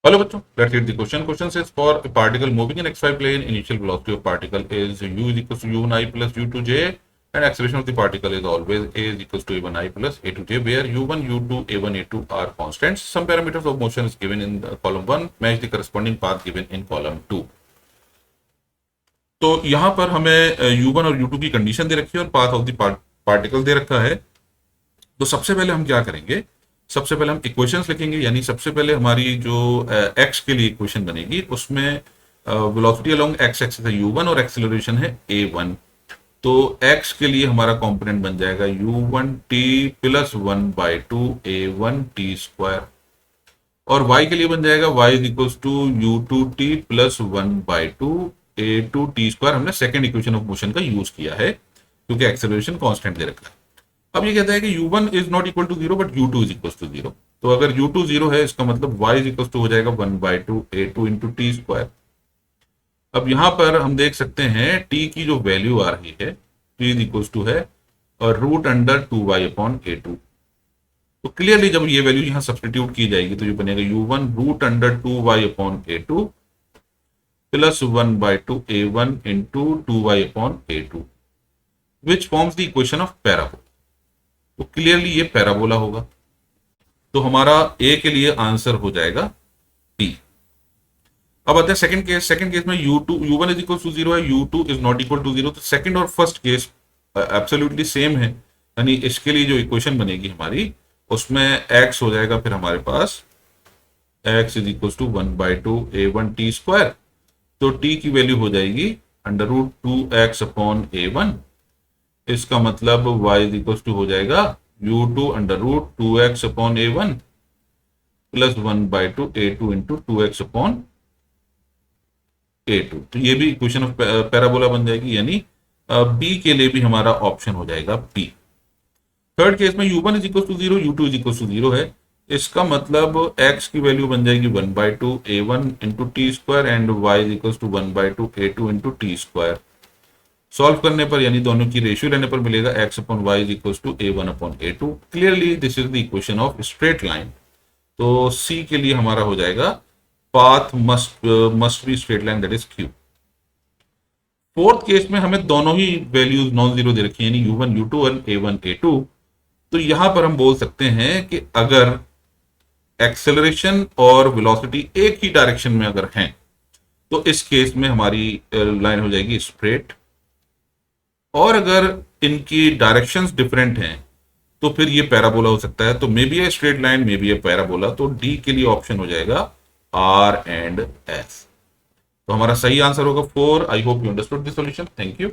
Hello बच्चों, let's read the question. Question says for a particle moving in xy plane, initial velocity of particle is u is equals to u1 I plus u2j, and acceleration of the particle is always a is equals to a1 I plus a2j, where u1, u2, a1, a2 are constants. Some parameters of motion is given in the column 1. Match the corresponding path given in column 2. तो यहाँ पर हमें u1 और u2 की condition दे रखी है और path of the particle दे रखा है। तो सबसे पहले हम क्या करेंगे, सबसे पहले हम इक्वेशंस लिखेंगे, यानी सबसे पहले हमारी जो x के लिए इक्वेशन बनेगी उसमें वेलोसिटी अलोंग x एक्सिस है u1 और एक्सेलरेशन है a1। तो x के लिए हमारा कंपोनेंट बन जाएगा u1t प्लस 1/2 a1t स्क्वायर, और y के लिए बन जाएगा y is equals to u2t plus 1/2 a2t square. हमने सेकेंड इक्वेशन ऑफ मोशन का यूज किया है क्योंकि एक्सेलरेशन कांस्टेंट दे रखा है। अब ये कहता है कि u1 is not equal to 0 but u2 is equal to 0। तो अगर u2 0 है इसका मतलब y इज इक्वल टू हो जाएगा 1/2 a2 इंटू टी स्क्वायर। अब यहां पर हम देख सकते हैं t की जो वैल्यू आ रही है t इज इक्वल टू है और root under 2y upon a2। तो क्लियरली जब ये वैल्यू यहां सब्सटीट्यूट की जाएगी तो ये बनेगा u1 root under 2y upon a2 plus 1/2 a1 into 2y upon a2 which forms the equation of parabola. तो क्लियरली ये पैराबोला होगा। तो हमारा ए के लिए आंसर हो जाएगा डी। अब आते हैं सेकंड केस। सेकंड केस में u1 इज इक्वल टू 0 है, u2 is not equal to 0। तो सेकंड और फर्स्ट केस एब्सोल्युटली सेम है, यानी इसके लिए जो इक्वेशन बनेगी हमारी उसमें x हो जाएगा फिर हमारे पास x is equal to 1/2 a1t square. तो t की वैल्यू हो जाएगी under root 2x upon a1। इसका मतलब y इज इक्वल टू हो जाएगा u2 under root 2x upon a1 plus 1/2 a2 into 2x upon a2। तो ये भी इक्वेशन ऑफ पैराबोला बन जाएगी, यानी b के लिए भी हमारा ऑप्शन हो जाएगा b। थर्ड केस में u1 is equal to 0, u2 is equal to 0 है। इसका मतलब x की वैल्यू बन जाएगी 1/2 a1 into t square and y is equal to 1/2 a2 into t square. Solve करने पर यानी दोनों की रेशियो लेने पर मिलेगा x upon y is equal to a1 upon a2। Clearly this is the equation of straight line. तो c के लिए हमारा हो जाएगा path must be straight line, that is q। Fourth case में हमें दोनों ही वैल्यूज नॉन जीरो दे रखी है, यानी u1 u2 और a1 a2। तो यहां पर हम बोल सकते हैं कि अगर एक्सेलरेशन और वेलोसिटी एक ही डायरेक्शन में अगर हैं तो इस केस में हमारी लाइन हो जाएगी स्ट्रेट, और अगर इनकी डायरेक्शंस डिफरेंट हैं तो फिर ये पैराबोला हो सकता है। तो may be a straight line, may be A parabola. तो डी के लिए ऑप्शन हो जाएगा आर एंड एस। तो हमारा सही आंसर होगा 4। I hope you understood the solution. Thank you.